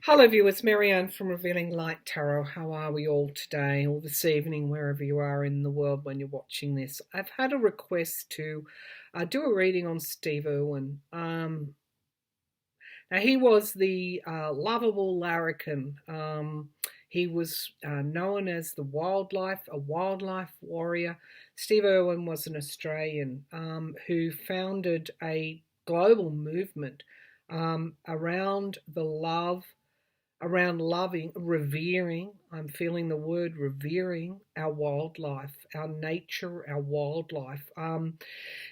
Hello, viewers. Marianne from Revealing Light Tarot. How are we all today or this evening, wherever you are in the world when you're watching this? I've had a request to do a reading on Steve Irwin. Now, he was the lovable larrikin. He was known as a wildlife warrior. Steve Irwin was an Australian who founded a global movement around the love around loving, revering. I'm feeling the word revering our wildlife, our nature, our wildlife.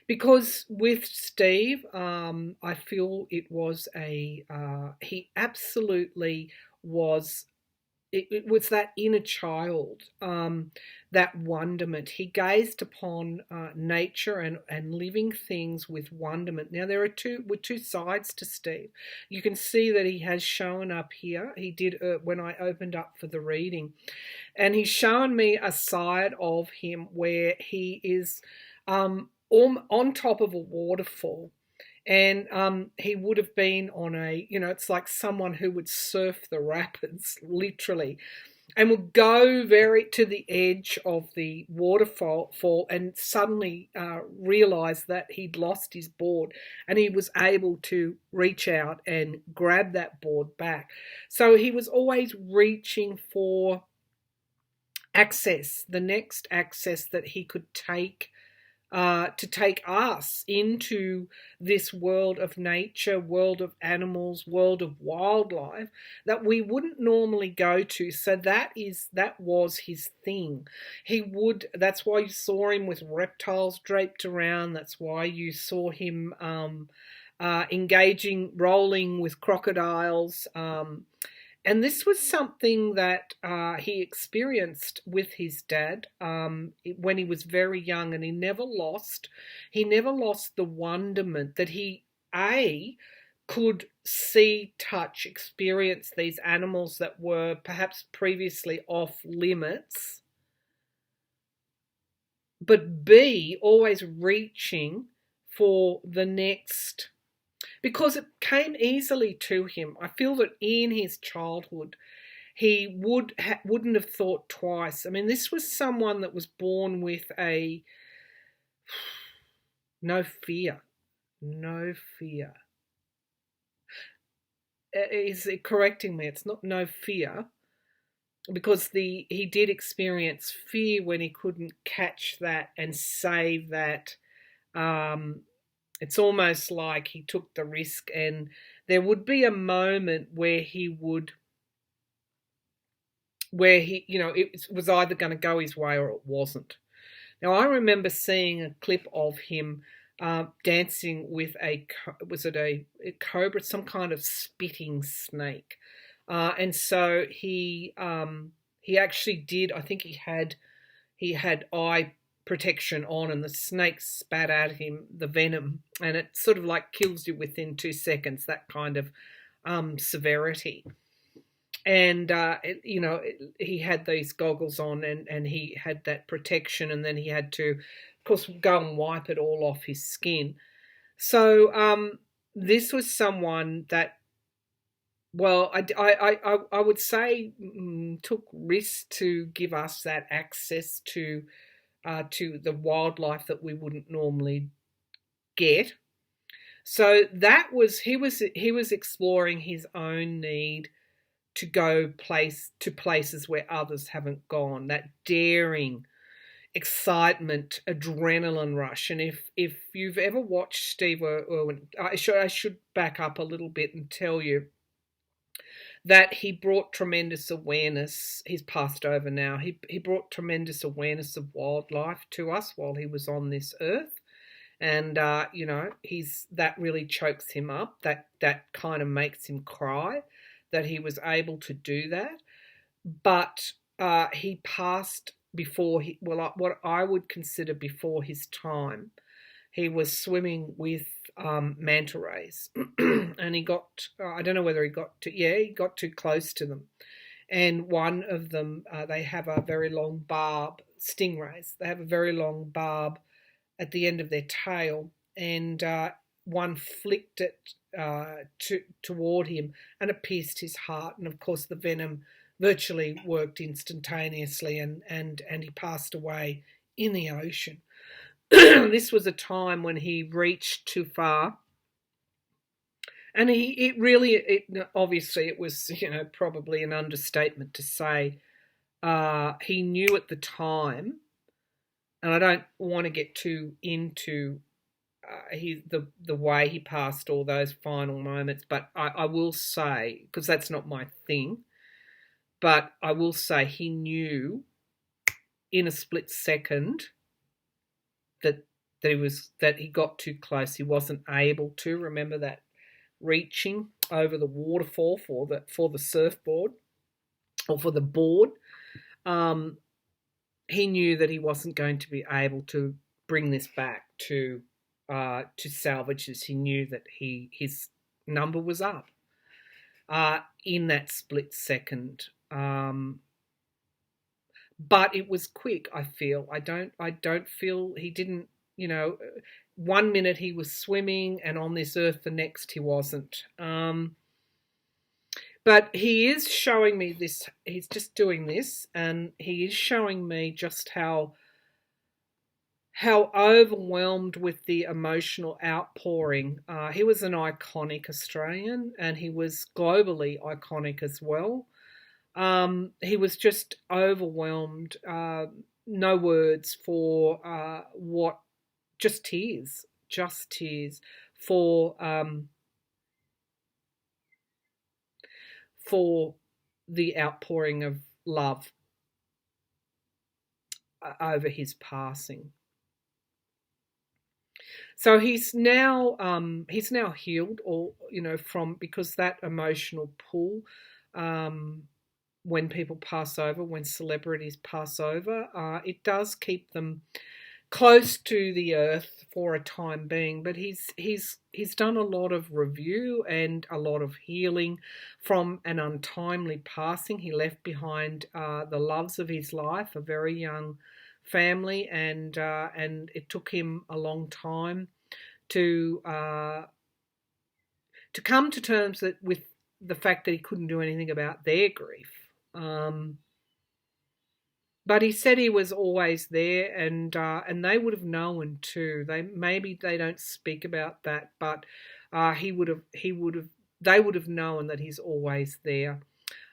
Because with Steve, I feel it was he absolutely was it was that inner child, that wonderment. He gazed upon nature and living things with wonderment. Now there are two sides to Steve. You can see that he has shown up here. He did when I opened up for the reading, and he's shown me a side of him where he is on top of a waterfall, and he would have been on it's like someone who would surf the rapids, literally, and would go very to the edge of the waterfall and suddenly realize that he'd lost his board, and he was able to reach out and grab that board back. So he was always reaching for access, the next access that he could take to take us into this world of nature, world of animals, world of wildlife that we wouldn't normally go to. So that was his thing. That's why you saw him with reptiles draped around. That's why you saw him engaging, rolling with crocodiles. And this was something that he experienced with his dad when he was very young, and he never lost the wonderment that he could see, touch, experience these animals that were perhaps previously off limits, but B, always reaching for the next, because it came easily to him. I feel that in his childhood, he wouldn't have thought twice. I mean, this was someone that was born with no fear. No fear. Is it correcting me? It's not no fear, because he did experience fear when he couldn't catch that and save that. It's almost like he took the risk, and there would be a moment where it was either going to go his way or it wasn't. Now, I remember seeing a clip of him dancing with a cobra, some kind of spitting snake, and so he actually did. I think he had eye protection on, and the snake spat at him the venom, and it sort of like kills you within 2 seconds, that kind of severity. And he had these goggles on, and he had that protection, and then he had to, of course, go and wipe it all off his skin. So this was someone that, well, I would say took risks to give us that access to the wildlife that we wouldn't normally get. So he was exploring his own need to go to places where others haven't gone. That daring, excitement, adrenaline rush. And if you've ever watched Steve Irwin, I should back up a little bit and tell you that he brought tremendous awareness. He's passed over now. He brought tremendous awareness of wildlife to us while he was on this earth, and that really chokes him up. That kind of makes him cry that he was able to do that. But he passed before what I would consider before his time. He was swimming with manta rays, and he got, I don't know whether he got too close to them. And one of them, they have a very long barb, stingrays, they have a very long barb at the end of their tail, and one flicked it toward him, and it pierced his heart. And of course, the venom virtually worked instantaneously, and he passed away in the ocean. This was a time when he reached too far, and obviously it was, probably an understatement to say he knew at the time, and I don't want to get too into the way he passed all those final moments, but I will say, because that's not my thing, but I will say he knew in a split second that he got too close. He wasn't able to. Remember that reaching over the waterfall for the surfboard or for the board. He knew that he wasn't going to be able to bring this back to salvages. He knew that his number was up in that split second. But it was quick. I feel. I don't feel he didn't. 1 minute he was swimming, and on this earth the next he wasn't. But he is showing me this. He's just doing this, and he is showing me just how overwhelmed with the emotional outpouring. He was an iconic Australian, and he was globally iconic as well. He was just overwhelmed. No words for what. Just tears for the outpouring of love over his passing. So he's now healed, or from, because that emotional pull, when people pass over, when celebrities pass over, it does keep them close to the earth for a time being. But he's done a lot of review and a lot of healing from an untimely passing. He left behind the loves of his life, a very young family, and it took him a long time to come to terms with the fact that he couldn't do anything about their grief. But he said he was always there, and they would have known too. Maybe they don't speak about that, but they would have known that he's always there.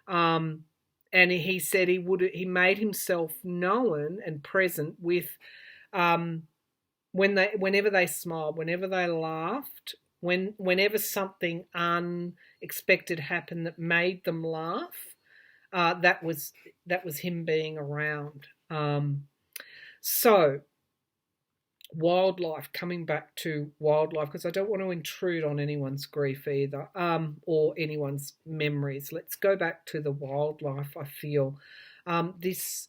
And he said he made himself known and present with whenever they smiled, whenever they laughed, whenever something unexpected happened that made them laugh. That was him being around. So wildlife, coming back to wildlife, because I don't want to intrude on anyone's grief either, or anyone's memories. Let's go back to the wildlife. I feel this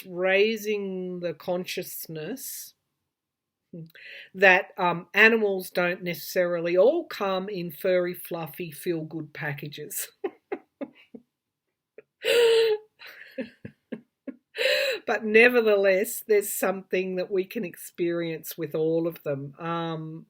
raising the consciousness that animals don't necessarily all come in furry, fluffy, feel-good packages. But nevertheless, there's something that we can experience with all of them.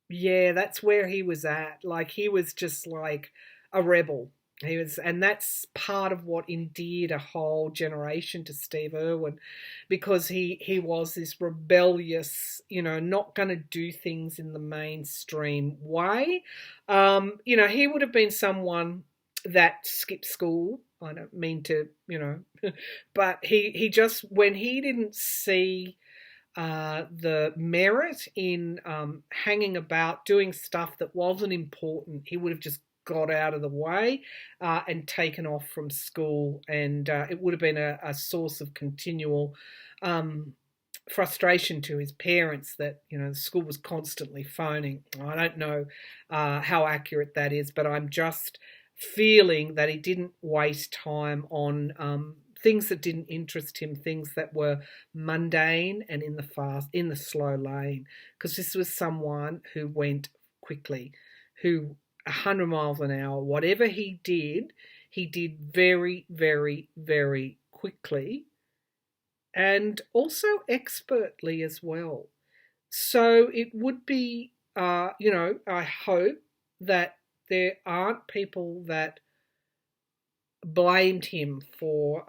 Yeah, that's where he was at. Like, he was just like a rebel. And that's part of what endeared a whole generation to Steve Irwin, because he was this rebellious, not going to do things in the mainstream way. He would have been someone that skipped school. I don't mean to, but he just, when he didn't see the merit in hanging about doing stuff that wasn't important, he would have just got out of the way and taken off from school, and it would have been a source of continual frustration to his parents that the school was constantly phoning. I don't know how accurate that is, but I'm just feeling that he didn't waste time on things that didn't interest him, things that were mundane and in the slow lane, because this was someone who went quickly, who 100 miles an hour, whatever he did very, very, very quickly, and also expertly as well. So it would be I hope that there aren't people that blamed him for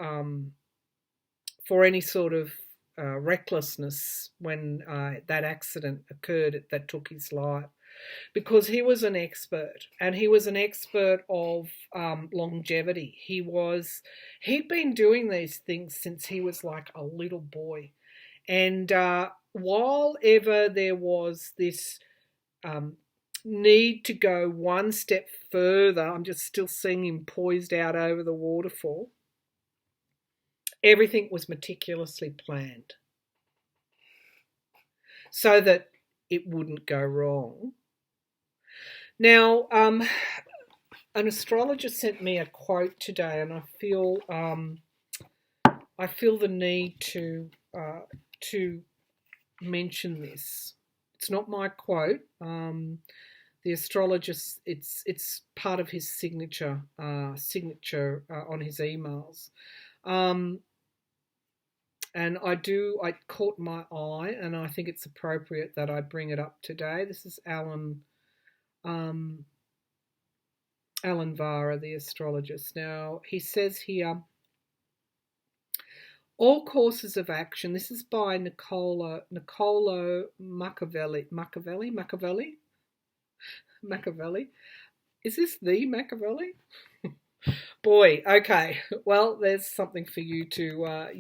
any sort of recklessness when that accident occurred that took his life, because he was an expert, and he was an expert of longevity. He'd been doing these things since he was like a little boy, and while ever there was this need to go one step further, I'm just still seeing him poised out over the waterfall. Everything was meticulously planned so that it wouldn't go wrong. Now, an astrologer sent me a quote today, and I feel the need to mention this. It's not my quote. The astrologist, it's part of his signature on his emails. And I caught my eye, and I think it's appropriate that I bring it up today. This is Alan Vara, the astrologist. Now, he says here, all courses of action, this is by Niccolo Machiavelli. Is this the Machiavelli? Boy, okay. Well, there's something for you to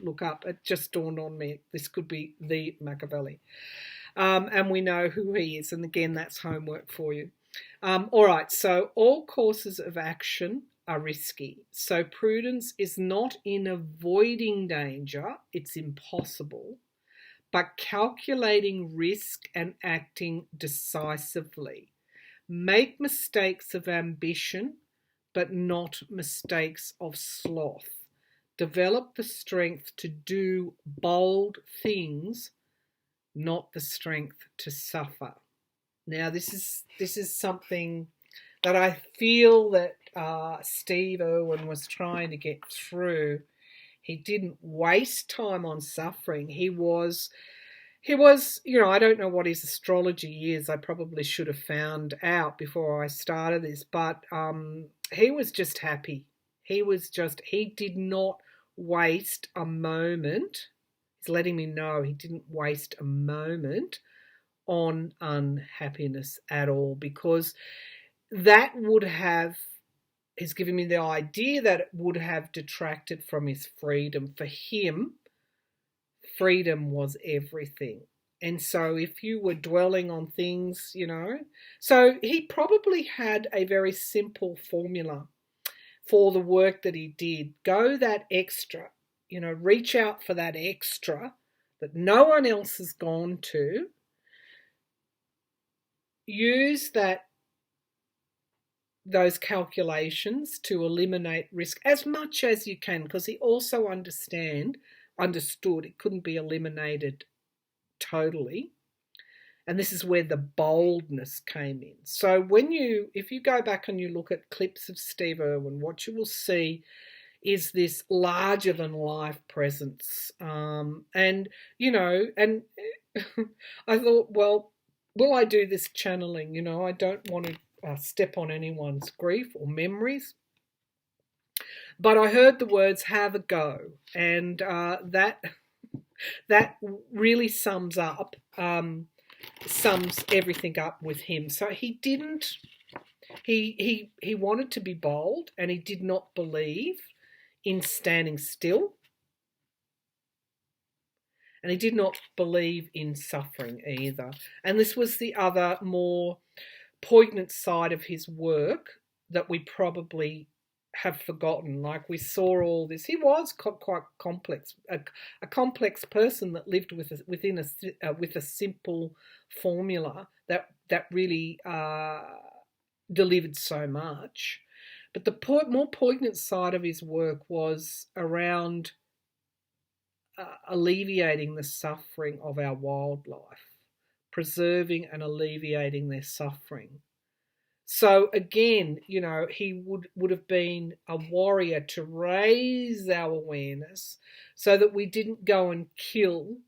look up. It just dawned on me. This could be the Machiavelli. And we know who he is. And again, that's homework for you. All right, so all courses of action are risky. So prudence is not in avoiding danger, it's impossible, but calculating risk and acting decisively. Make mistakes of ambition, but not mistakes of sloth. Develop the strength to do bold things, not the strength to suffer. Now, this is something that I feel that Steve Irwin was trying to get through. He didn't waste time on suffering. He was, I don't know what his astrology is. I probably should have found out before I started this, but he was just happy. He did not waste a moment. He's letting me know he didn't waste a moment on unhappiness at all, because that would have, he's given me the idea that it would have detracted from his freedom. For him, freedom was everything. And so if you were dwelling on things, so he probably had a very simple formula for the work that he did. Go that extra, reach out for that extra that no one else has gone to. Use those calculations to eliminate risk as much as you can, because he also understood it couldn't be eliminated totally. And this is where the boldness came in. So if you go back and you look at clips of Steve Irwin, what you will see is this larger than life presence. And I thought, well, will I do this channeling? I don't want to step on anyone's grief or memories. But I heard the words "have a go," and that really sums everything up with him. So he didn't. He wanted to be bold, and he did not believe in standing still, and he did not believe in suffering either. And this was the other more poignant side of his work that we probably have forgotten. Like, we saw all this. He was quite complex, a complex person that lived with a simple formula that really delivered so much. But the more poignant side of his work was around alleviating the suffering of our wildlife, preserving and alleviating their suffering. So again, he would have been a warrior to raise our awareness so that we didn't go and kill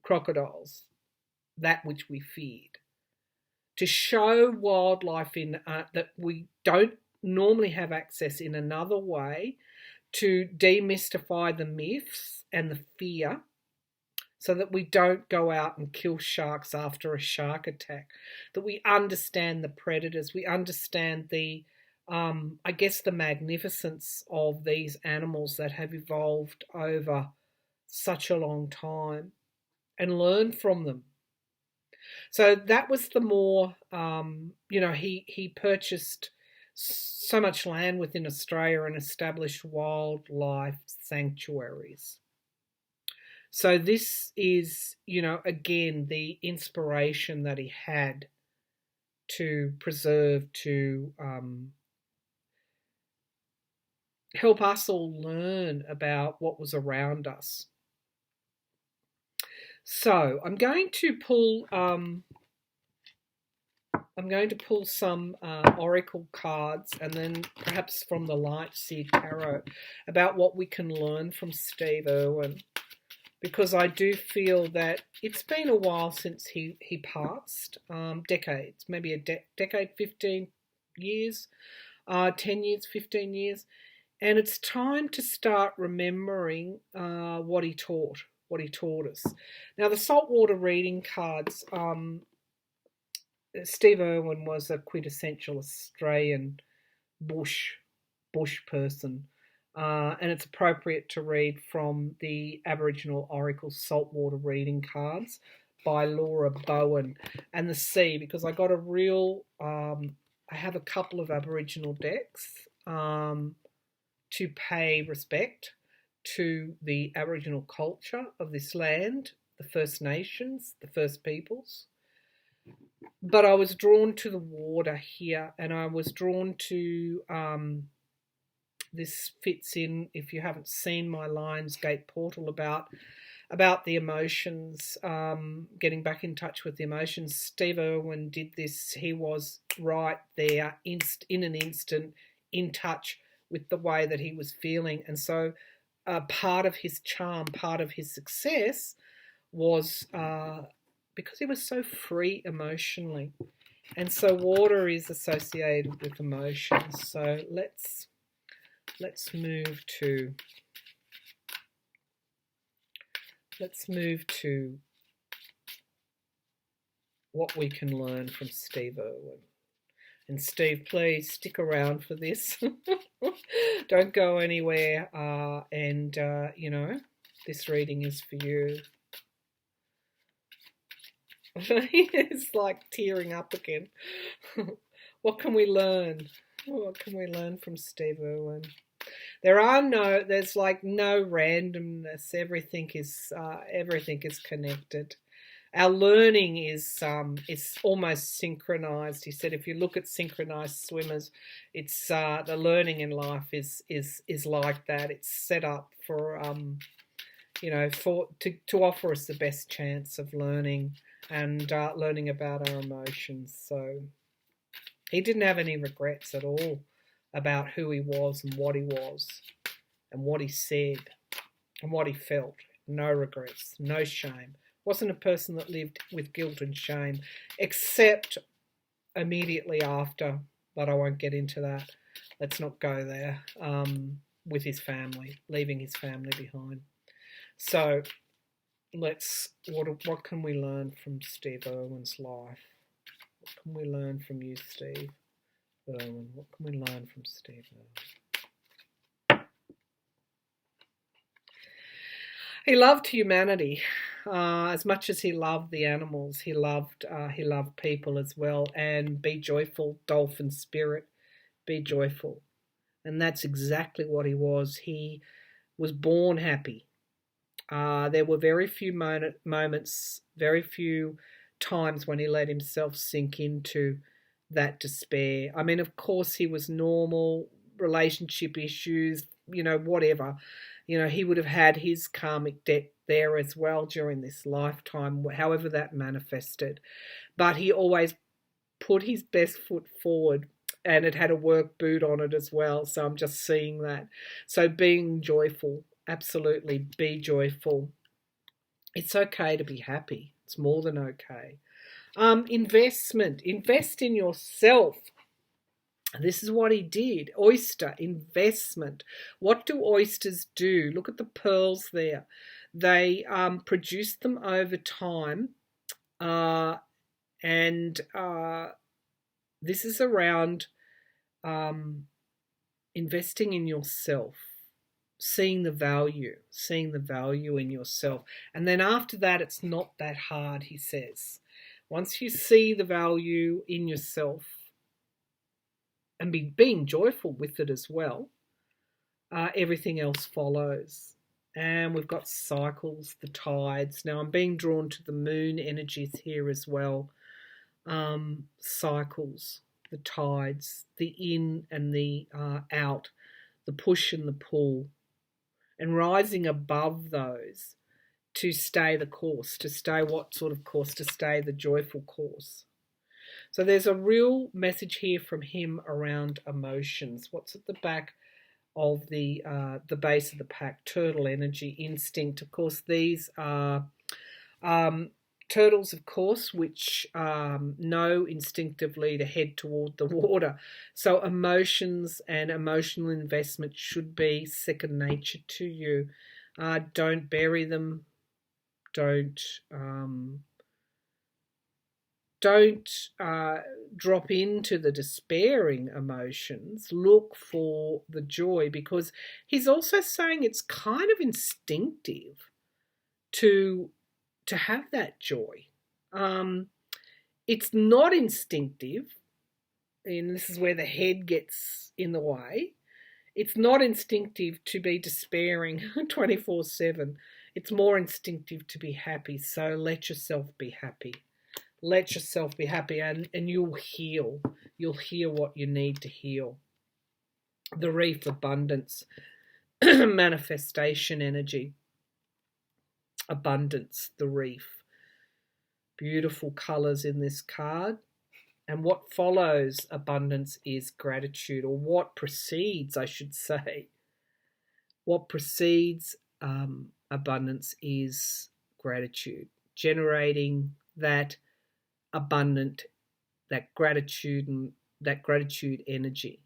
crocodiles, that which we feared. to show wildlife in that we don't normally have access in another way, to demystify the myths and the fear, so that we don't go out and kill sharks after a shark attack, that we understand the predators, we understand the, I guess, the magnificence of these animals that have evolved over such a long time, and learn from them. So that was the more, he purchased so much land within Australia and established wildlife sanctuaries. So this is, again, the inspiration that he had to preserve, to help us all learn about what was around us. So I'm going to pull some oracle cards, and then perhaps from the Light Seed Tarot, about what we can learn from Steve Irwin, because I do feel that it's been a while since he passed, decades, maybe a decade, 15 years, 10 years, 15 years, and it's time to start remembering what he taught us. Now, the saltwater reading cards, Steve Irwin was a quintessential Australian bush person, and it's appropriate to read from the Aboriginal Oracle Saltwater Reading Cards by Laura Bowen and the Sea, because I got a real, I have a couple of Aboriginal decks to pay respect to the Aboriginal culture of this land, the First Nations, the First Peoples. But I was drawn to the water here, and I was drawn to, this fits in, if you haven't seen my Lionsgate portal, about the emotions, getting back in touch with the emotions. Steve Irwin did this. He was right there, in an instant, in touch with the way that he was feeling. And so part of his charm, part of his success was because he was so free emotionally. And so water is associated with emotions. So let's move to what we can learn from Steve Irwin. And Steve, please stick around for this. Don't go anywhere. This reading is for you. It's like tearing up again. What can we learn? What can we learn from Steve Irwin? There's like no randomness. Everything is connected. Our learning is almost synchronized. He said, if you look at synchronized swimmers, it's the learning in life is like that. It's set up for to offer us the best chance of learning and learning about our emotions. So he didn't have any regrets at all about who he was and what he said and what he felt. No regrets, no shame. Wasn't a person that lived with guilt and shame, except immediately after, but I won't get into that. Let's not go there, with his family, leaving his family behind. So what can we learn from Steve Irwin's life? What can we learn from you, Steve Irwin? What can we learn from Steve Irwin? He loved humanity. As much as he loved the animals, he loved people as well. And be joyful, dolphin spirit, be joyful. And that's exactly what he was. He was born happy. There were very few moments, very few times when he let himself sink into that despair. I mean, of course, he was normal, relationship issues, whatever. He would have had his karmic debt there as well during this lifetime, however that manifested. But he always put his best foot forward, and it had a work boot on it as well. So I'm just seeing that. So being joyful, absolutely be joyful. It's okay to be happy. It's more than okay. Investment. Invest in yourself. This is what he did. Oyster, investment. What do oysters do? Look at the pearls there. They produce them over time. And this is around investing in yourself, seeing the value in yourself. And then after that, it's not that hard, he says. Once you see the value in yourself and being joyful with it as well, everything else follows. And we've got cycles, the tides. Now I'm being drawn to the moon energies here as well. Cycles, the tides, the in and the out, the push and the pull, and rising above those to stay the course, to stay what sort of course? To stay the joyful course. So there's a real message here from him around emotions. What's at the back of the base of the pack? Turtle energy, instinct. Of course, these are turtles, of course, which know instinctively to head toward the water. So emotions and emotional investment should be second nature to you. Don't bury them. Don't drop into the despairing emotions. Look for the joy, because he's also saying it's kind of instinctive to have that joy. It's not instinctive, and this is where the head gets in the way. It's not instinctive to be despairing 24/7. It's more instinctive to be happy. So let yourself be happy. Let yourself be happy, and you'll heal. You'll heal what you need to heal. The reef, abundance, manifestation energy. Abundance, the reef. Beautiful colours in this card. And what follows abundance is gratitude, or what precedes, I should say. What precedes abundance is gratitude. Generating that abundant, that gratitude and that gratitude energy.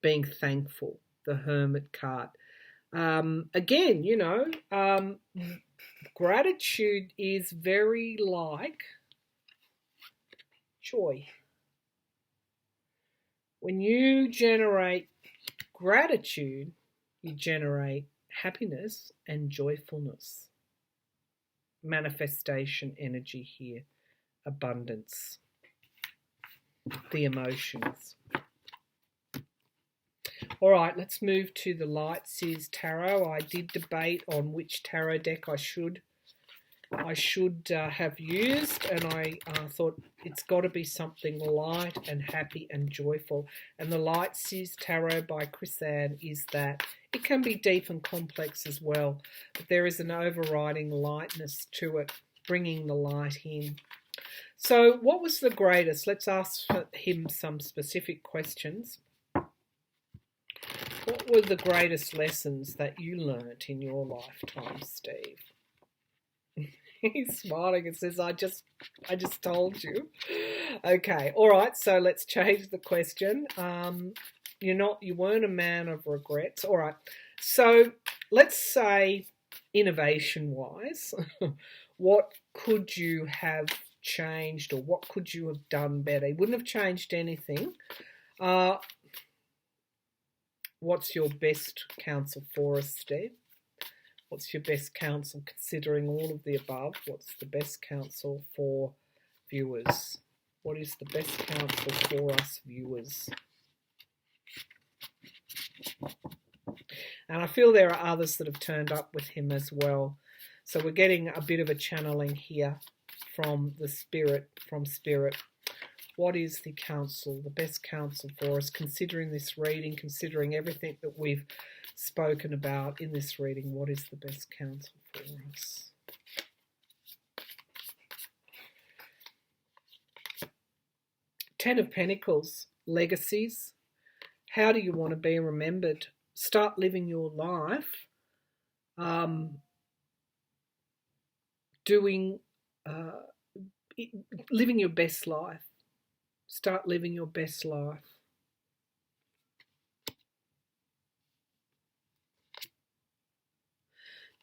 Being thankful, the Hermit card. Again, gratitude is very like joy. When you generate gratitude, you generate happiness and joyfulness. Manifestation energy here. Abundance. The emotions. All right, let's move to the Light Seers Tarot. I did debate on which tarot deck I should have used, and I thought it's got to be something light and happy and joyful. And the Light Seers Tarot by Chris Ann is that. It can be deep and complex as well, but there is an overriding lightness to it, bringing the light in. So what was the greatest? Let's ask him some specific questions. What were the greatest lessons that you learnt in your lifetime, Steve? He's smiling and says, I just told you. Okay, all right, so let's change the question. You weren't a man of regrets. All right, so let's say innovation-wise, what could you have changed, or what could you have done better? You wouldn't have changed anything. What's your best counsel for us, Steve? What's your best counsel considering all of the above? What's the best counsel for viewers? What is the best counsel for us viewers? And I feel there are others that have turned up with him as well. So we're getting a bit of a channeling here from the spirit, What is the counsel, the best counsel for us, considering this reading, considering everything that we've spoken about in this reading? What is the best counsel for us? Ten of Pentacles, legacies. How do you want to be remembered? Start living your life doing living your best life. Start living your best life.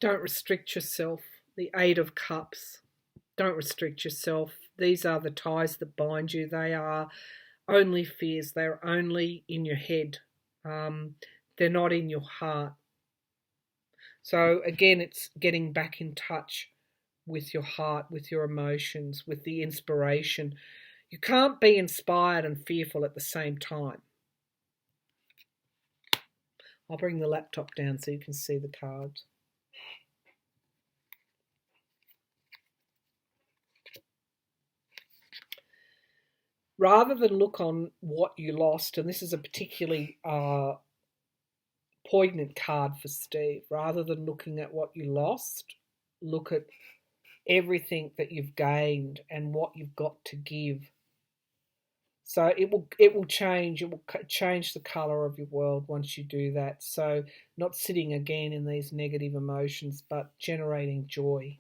Don't restrict yourself. The Eight of Cups. Don't restrict yourself. These are the ties that bind you. They are only fears. They're only in your head. They're not in your heart. So again, it's getting back in touch with your heart, with your emotions, with the inspiration. You can't be inspired and fearful at the same time. I'll bring the laptop down so you can see the cards. Rather than look on what you lost, and this is a particularly poignant card for Steve, rather than looking at what you lost, look at everything that you've gained and what you've got to give. So it will change. It will change the color of your world once you do that. So not sitting again in these negative emotions, but generating joy.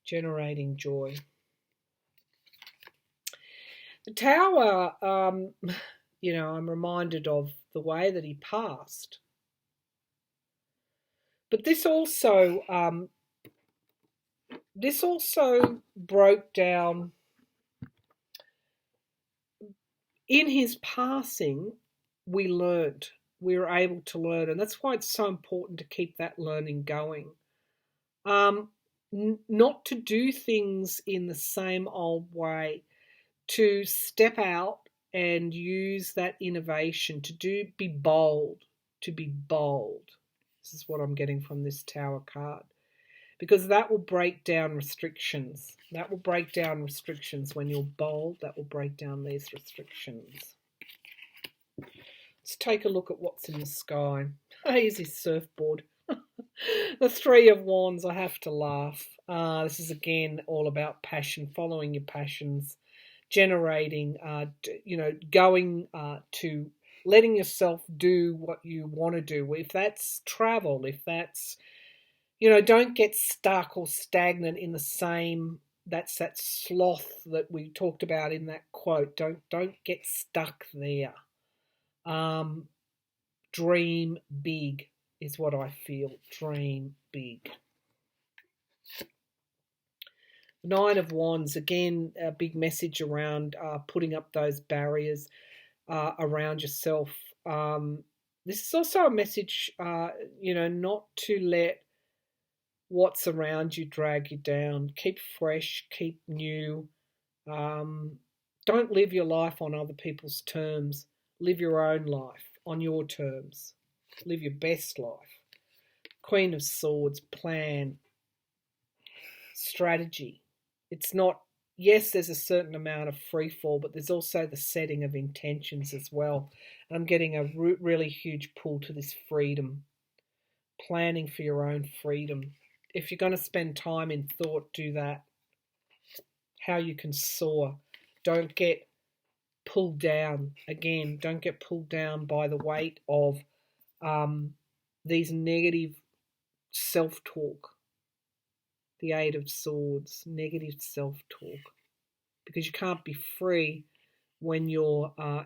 Generating joy. The Tower, I'm reminded of the way that he passed. But this also broke down. In his passing, we learned. We were able to learn, and that's why it's so important to keep that learning going. Not to do things in the same old way, to step out and use that innovation, to be bold, This is what I'm getting from this Tower card. Because that will break down restrictions. That will break down restrictions. When you're bold, that will break down these restrictions. Let's take a look at what's in the sky. Here's his surfboard. The Three of Wands, I have to laugh. This is again all about passion, following your passions, generating, going to letting yourself do what you want to do. If that's travel, if that's, don't get stuck or stagnant in the same, that's that sloth that we talked about in that quote. Don't get stuck there. Dream big is what I feel. Dream big. Nine of Wands, again, a big message around putting up those barriers around yourself. This is also a message, not to let what's around you drag you down. Keep fresh, keep new. Don't live your life on other people's terms. Live your own life on your terms. Live your best life. Queen of Swords, plan, strategy. It's not, yes, there's a certain amount of free fall, but there's also the setting of intentions as well. And I'm getting a really huge pull to this freedom. Planning for your own freedom. If you're going to spend time in thought, do that. How you can soar. Don't get pulled down. Again, don't get pulled down by the weight of these negative self-talk. The Eight of Swords, negative self-talk. Because you can't be free when you're, the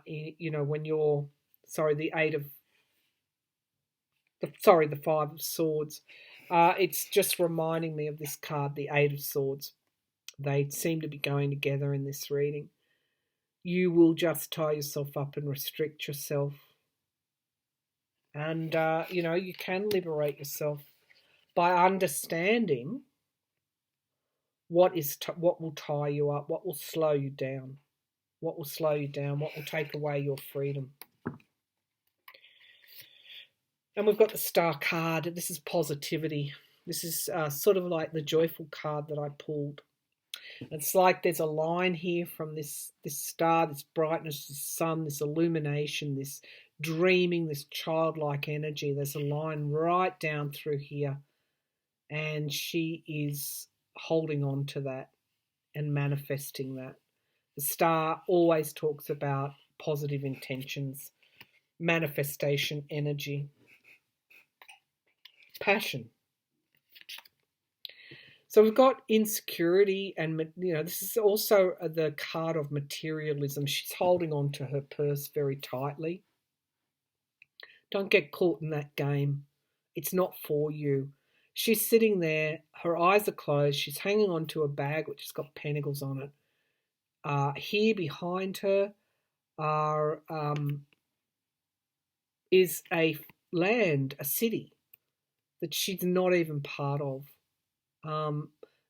Five of Swords. It's just reminding me of this card, the Eight of Swords. They seem to be going together in this reading. You will just tie yourself up and restrict yourself. And, you can liberate yourself by understanding what will tie you up, what will slow you down, what will take away your freedom. And we've got the Star card. This is positivity. This is sort of like the joyful card that I pulled. It's like there's a line here from this star, this brightness, this sun, this illumination, this dreaming, this childlike energy. There's a line right down through here. And she is holding on to that and manifesting that. The star always talks about positive intentions, manifestation, energy, passion. So we've got insecurity, and this is also the card of materialism. She's holding on to her purse very tightly. Don't get caught in that game. It's not for you. She's sitting there, her eyes are closed, she's hanging on to a bag which has got pentacles on it. Here behind her is a land, a city that she's not even part of.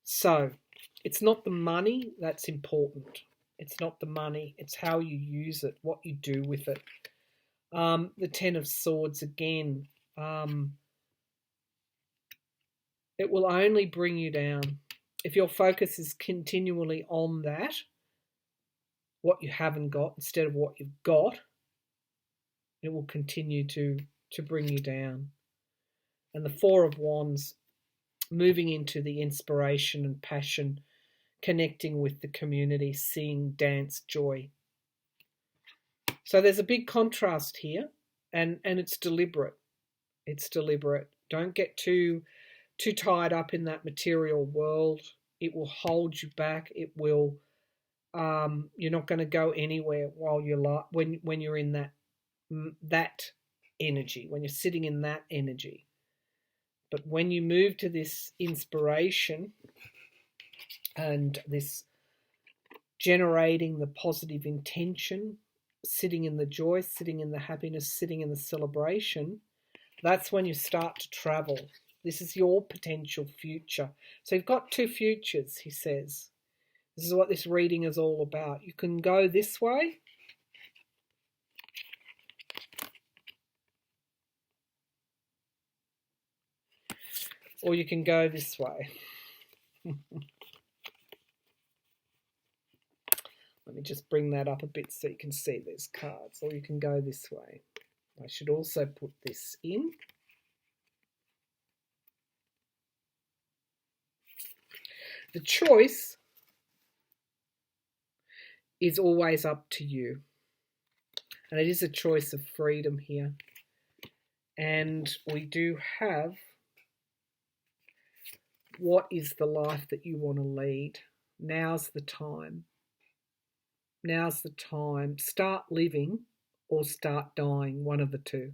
So it's not the money that's important. It's not the money. It's how you use it, what you do with it. The Ten of Swords again. It will only bring you down. If your focus is continually on that, what you haven't got instead of what you've got, it will continue to bring you down. And the Four of Wands, moving into the inspiration and passion, connecting with the community, seeing dance, joy. So there's a big contrast here, and it's deliberate. It's deliberate. Don't get too tied up in that material world. It will hold you back. It will. You're not going to go anywhere while you're when you're in that energy. When you're sitting in that energy. But when you move to this inspiration and this generating the positive intention, sitting in the joy, sitting in the happiness, sitting in the celebration, that's when you start to travel. This is your potential future. So you've got two futures, he says. This is what this reading is all about. You can go this way, or you can go this way. Let me just bring that up a bit so you can see these cards. Or you can go this way. I should also put this in. The choice is always up to you. And it is a choice of freedom here. And we do have, what is the life that you want to lead? Now's the time. Now's the time. Start living or start dying, one of the two.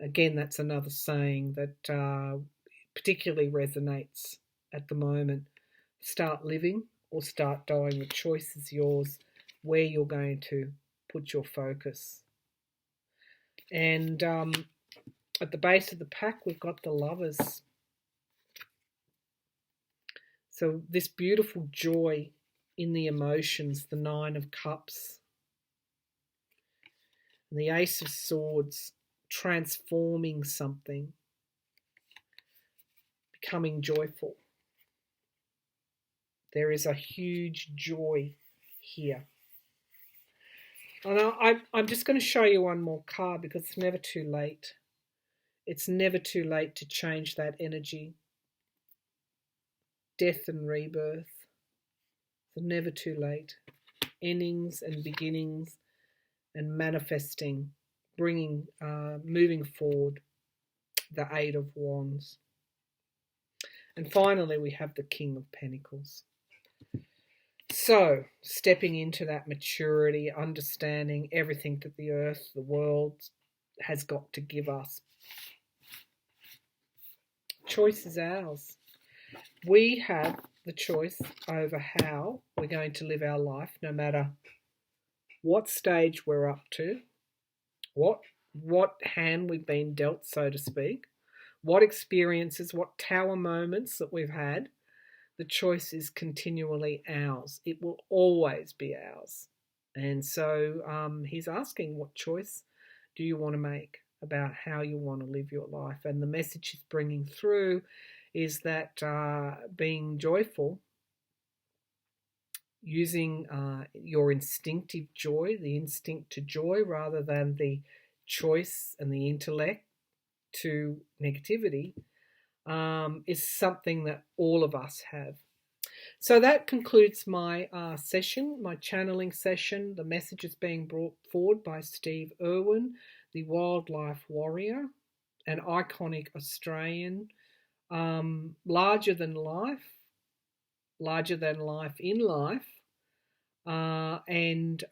Again, that's another saying that particularly resonates at the moment. Start living or start dying. The choice is yours, where you're going to put your focus. And at the base of the pack, we've got the Lovers. So this beautiful joy in the emotions, the Nine of Cups, and the Ace of Swords, transforming something, becoming joyful. There is a huge joy here. And I'm just going to show you one more card because it's never too late. It's never too late to change that energy. Death and rebirth. It's never too late. Endings and beginnings and manifesting, bringing, moving forward. The Eight of Wands. And finally, we have the King of Pentacles. So, stepping into that maturity, understanding everything that the earth, the world has got to give us. Choice is ours. We have the choice over how we're going to live our life, no matter what stage we're up to, what hand we've been dealt, so to speak, what experiences, what tower moments that we've had. The choice is continually ours. It will always be ours. And so he's asking, what choice do you want to make about how you want to live your life? And the message he's bringing through is that being joyful, using your instinctive joy, the instinct to joy, rather than the choice and the intellect to negativity, is something that all of us have. So that concludes my session, my channeling session. The message is being brought forward by Steve Irwin, the wildlife warrior, an iconic Australian, larger than life, larger than life in life, and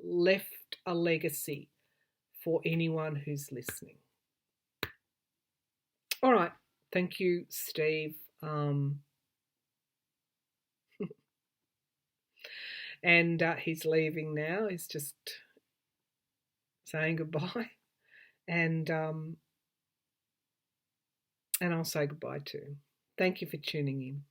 left a legacy for anyone who's listening. All right. Thank you, Steve. And he's leaving now. He's just saying goodbye. And I'll say goodbye too. Thank you for tuning in.